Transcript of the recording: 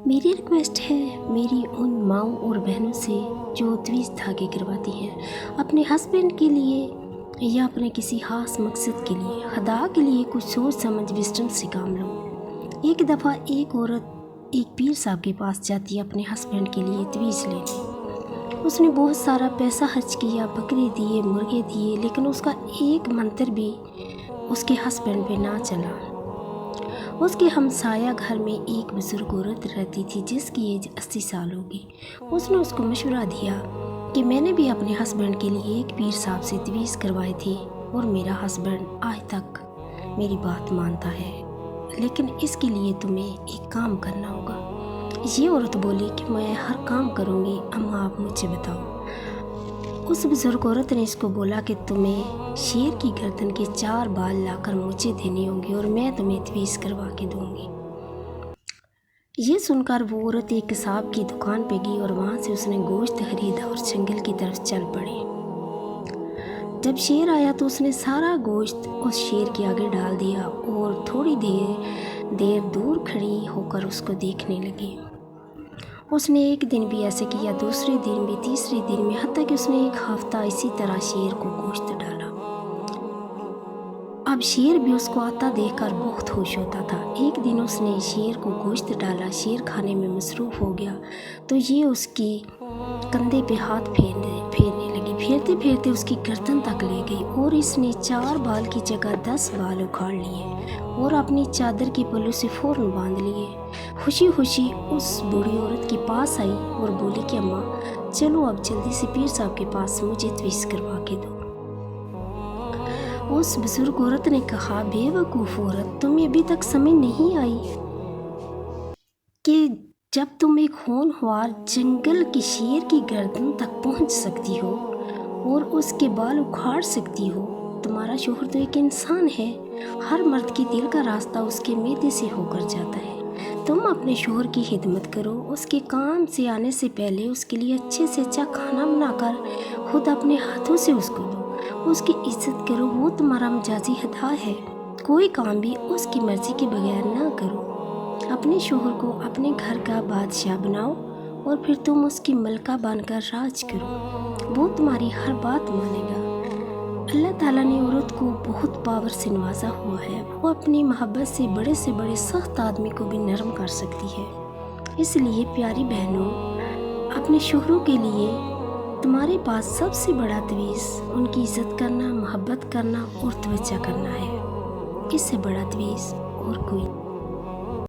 میری ریکویسٹ ہے میری ان ماؤں اور بہنوں سے جو تویز دھاگے کرواتی ہیں اپنے ہسبینڈ کے لیے یا اپنے کسی خاص مقصد کے لیے، خدا کے لیے کچھ سوچ سمجھ وزڈم سے کام لو۔ ایک دفعہ ایک عورت ایک پیر صاحب کے پاس جاتی ہے اپنے ہسبینڈ کے لیے تویز لینے۔ اس نے بہت سارا پیسہ خرچ کیا، بکرے دیے، مرغے دیے، لیکن اس کا ایک منتر بھی اس کے ہسبینڈ پہ نہ چلا۔ اس کے ہمسایہ گھر میں ایک بزرگ عورت رہتی تھی جس کی ایج 80 سال ہوگی۔ اس نے اس کو مشورہ دیا کہ میں نے بھی اپنے ہسبینڈ کے لیے ایک پیر صاحب سے تویز کروائے تھے اور میرا ہسبینڈ آج تک میری بات مانتا ہے، لیکن اس کے لیے تمہیں ایک کام کرنا ہوگا۔ یہ عورت بولی کہ میں ہر کام کروں گی، اما آپ مجھے بتاؤ۔ اس بزرگ عورت نے اس کو بولا کہ تمہیں شیر کی گردن کے 4 بال لا کر مجھے دینے ہوں گے اور میں تمہیں تویز کروا کے دوں گی۔ یہ سن کر وہ عورت ایک کساب کی دکان پہ گئی اور وہاں سے اس نے گوشت خریدا اور جنگل کی طرف چل پڑی۔ جب شیر آیا تو اس نے سارا گوشت اس شیر کے آگے ڈال دیا اور تھوڑی دیر دور کھڑی ہو کر اس کو دیکھنے لگی۔ اس نے ایک دن بھی ایسے کیا، دوسرے دن بھی، تیسرے دن میں، حتیٰ کہ اس نے ایک ہفتہ اسی طرح شیر کو گوشت ڈالا۔ اب شیر بھی اس کو آتا دیکھ کر بہت خوش ہوتا تھا۔ ایک دن اس نے شیر کو گوشت ڈالا، شیر کھانے میں مصروف ہو گیا تو یہ اس کی کندھے پہ ہاتھ پھیرنے لگی، پھیرتے پھیرتے اس کی گردن تک لے گئی اور اس نے 4 بال کی جگہ 10 بال اکھاڑ لیے اور اپنی چادر کے پلو سے فوراً باندھ لیے۔ خوشی خوشی اس بوڑھی عورت کے پاس آئی اور بولی کہ اماں چلو اب جلدی سے پیر صاحب کے پاس مجھے تویز کروا کے دو۔ اس بزرگ عورت نے کہا بے وقوف عورت، تمہیں ابھی تک سمجھ نہیں آئی کہ جب تم ایک ہونہار جنگل کے شیر کی گردن تک پہنچ سکتی ہو اور اس کے بال اکھاڑ سکتی ہو، تمہارا شوہر تو ایک انسان ہے، ہر مرد کے دل کا راستہ اس کے معدے سے ہو کر جاتا ہے۔ تم اپنے شوہر کی خدمت کرو، اس کے کام سے آنے سے پہلے اس کے لیے اچھے سے اچھا کھانا بنا کر خود اپنے ہاتھوں سے اس کو دو، اس کی عزت کرو، وہ تمہارا مجازی ہتھیار ہے۔ کوئی کام بھی اس کی مرضی کے بغیر نہ کرو۔ اپنے شوہر کو اپنے گھر کا بادشاہ بناؤ اور پھر تم اس کی ملکہ بن کر راج کرو، وہ تمہاری ہر بات مانے گا۔ اللہ تعالیٰ نے عورت کو بہت پاور سے نوازا ہوا ہے، وہ اپنی محبت سے بڑے سخت آدمی کو بھی نرم کر سکتی ہے۔ اس لیے پیاری بہنوں، اپنے شوہروں کے لیے تمہارے پاس سب سے بڑا تویز ان کی عزت کرنا، محبت کرنا اور توجہ کرنا ہے۔ اس سے بڑا تویز اور کوئی